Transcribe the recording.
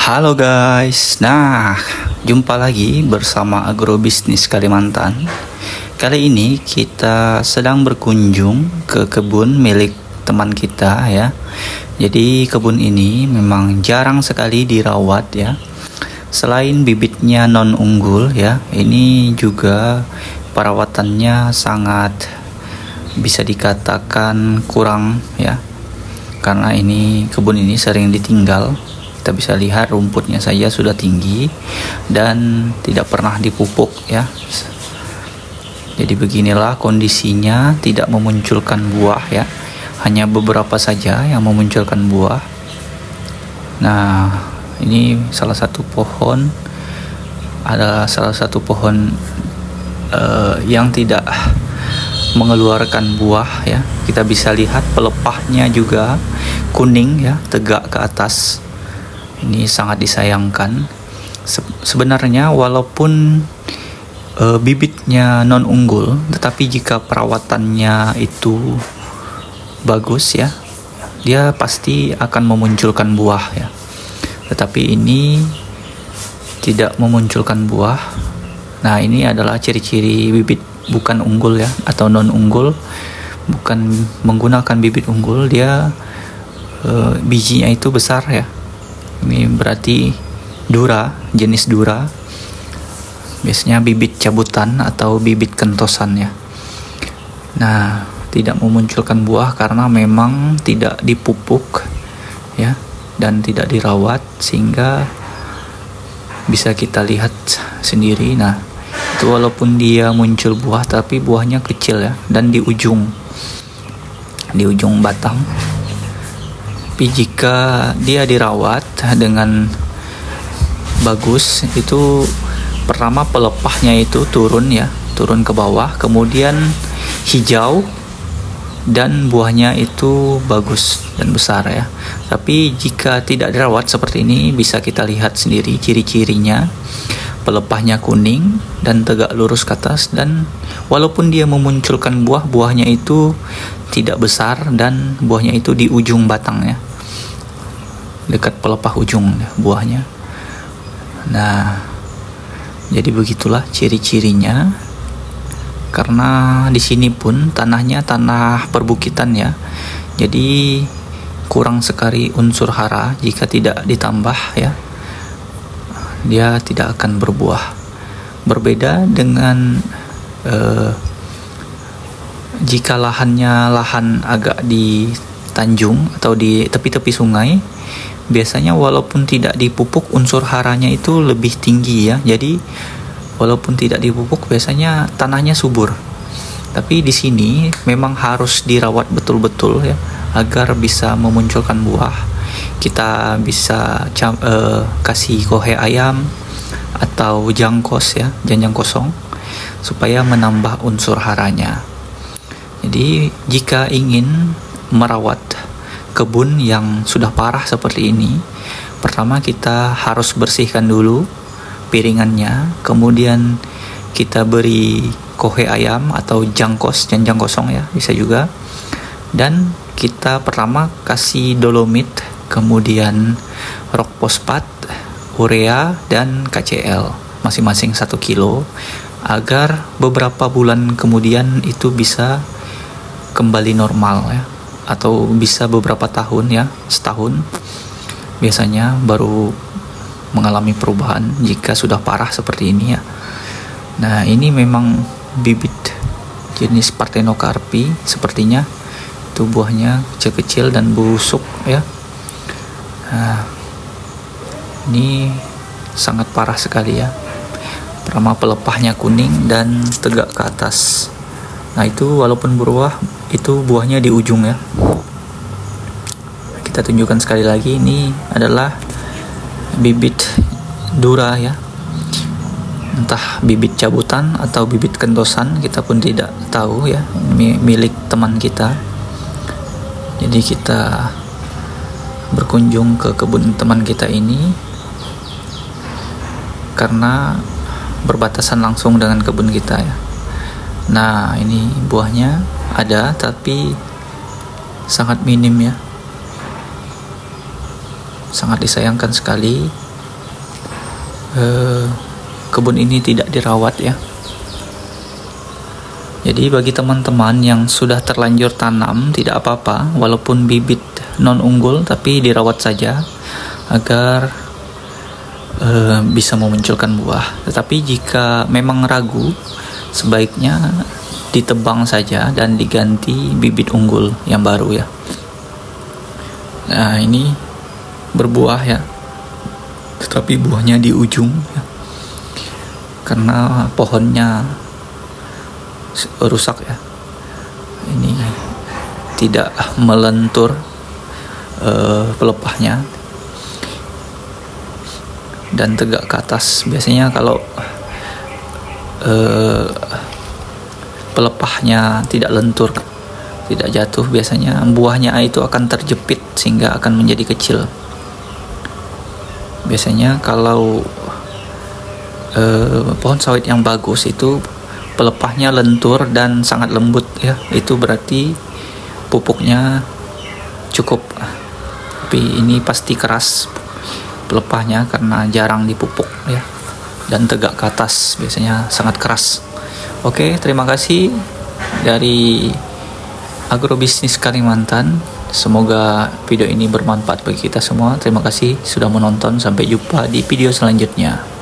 Halo guys, jumpa lagi bersama Agrobisnis Kalimantan. Kali ini kita sedang berkunjung ke kebun milik teman kita ya. Jadi kebun ini memang jarang sekali dirawat ya. Selain bibitnya non unggul ya, ini juga perawatannya sangat bisa dikatakan kurang ya. Karena ini kebun ini sering ditinggal. Kita bisa lihat rumputnya saja sudah tinggi dan tidak pernah dipupuk ya. Jadi beginilah kondisinya, tidak memunculkan buah ya. Hanya beberapa saja yang memunculkan buah. Nah, ini salah satu pohon, ada salah satu pohon yang tidak mengeluarkan buah ya. Kita bisa lihat pelepahnya juga kuning ya, tegak ke atas. Ini sangat disayangkan. Sebenarnya walaupun bibitnya non unggul, tetapi jika perawatannya itu bagus ya, dia pasti akan memunculkan buah ya. Tetapi ini tidak memunculkan buah. Nah, ini adalah ciri-ciri bibit bukan unggul ya, atau non unggul. Bukan menggunakan bibit unggul, dia bijinya itu besar ya. Ini berarti dura, jenis dura. Biasanya bibit cabutan atau bibit kentosan ya. Nah, tidak memunculkan buah karena memang tidak dipupuk ya, dan tidak dirawat, sehingga bisa kita lihat sendiri. Nah, itu walaupun dia muncul buah, tapi buahnya kecil ya, dan di ujung batang. Tapi jika dia dirawat dengan bagus, itu pertama pelepahnya itu turun ke bawah, kemudian hijau, dan buahnya itu bagus dan besar ya. Tapi jika tidak dirawat seperti ini, bisa kita lihat sendiri ciri-cirinya. Pelepahnya kuning dan tegak lurus ke atas, dan walaupun dia memunculkan buahnya itu tidak besar, dan buahnya itu di ujung batangnya, dekat pelepah ujung buahnya. Nah, jadi begitulah ciri-cirinya. Karena di sini pun tanahnya tanah perbukitan ya, jadi kurang sekali unsur hara. Jika tidak ditambah ya, dia tidak akan berbuah. Berbeda dengan jika lahan agak di tanjung atau di tepi-tepi sungai, biasanya walaupun tidak dipupuk, unsur haranya itu lebih tinggi ya. Jadi walaupun tidak dipupuk, biasanya tanahnya subur. Tapi di sini memang harus dirawat betul-betul ya, agar bisa memunculkan buah. Kita bisa kasih kohe ayam atau jangkos ya, janjang kosong, supaya menambah unsur haranya. Jadi jika ingin merawat kebun yang sudah parah seperti ini, pertama kita harus bersihkan dulu piringannya, kemudian kita beri kohe ayam atau jangkos, janjang kosong ya, bisa juga. Dan kita pertama kasih dolomit, kemudian rock fosfat, urea, dan KCl masing-masing 1 kilo, agar beberapa bulan kemudian itu bisa kembali normal ya, atau bisa beberapa tahun ya, setahun biasanya baru mengalami perubahan jika sudah parah seperti ini ya. Nah, ini memang bibit jenis Parthenocarpi sepertinya. Itu buahnya kecil-kecil dan busuk ya. Nah, ini sangat parah sekali ya. Pertama pelepahnya kuning dan tegak ke atas. Nah, itu walaupun berbuah, itu buahnya di ujung ya. Kita tunjukkan sekali lagi, ini adalah bibit dura ya. Entah bibit cabutan atau bibit kentosan, kita pun tidak tahu ya, milik teman kita. Jadi kita berkunjung ke kebun teman kita ini karena berbatasan langsung dengan kebun kita ya. Nah, ini buahnya ada, tapi sangat minim ya. Sangat disayangkan sekali kebun ini tidak dirawat ya. Jadi bagi teman-teman yang sudah terlanjur tanam, tidak apa-apa walaupun bibit non unggul, tapi dirawat saja agar bisa memunculkan buah. Tetapi jika memang ragu, sebaiknya ditebang saja dan diganti bibit unggul yang baru ya. Nah, ini berbuah ya, tetapi buahnya di ujung ya, karena pohonnya rusak ya. Ini tidak melentur pelepahnya dan tegak ke atas. Biasanya kalau pelepahnya tidak lentur, tidak jatuh, biasanya buahnya itu akan terjepit sehingga akan menjadi kecil. Biasanya kalau pohon sawit yang bagus itu pelepahnya lentur dan sangat lembut ya, itu berarti pupuknya cukup. Tapi ini pasti keras pelepahnya karena jarang dipupuk ya, dan tegak ke atas, biasanya sangat keras. Oke, terima kasih dari Agrobisnis Kalimantan. Semoga video ini bermanfaat bagi kita semua. Terima kasih sudah menonton, sampai jumpa di video selanjutnya.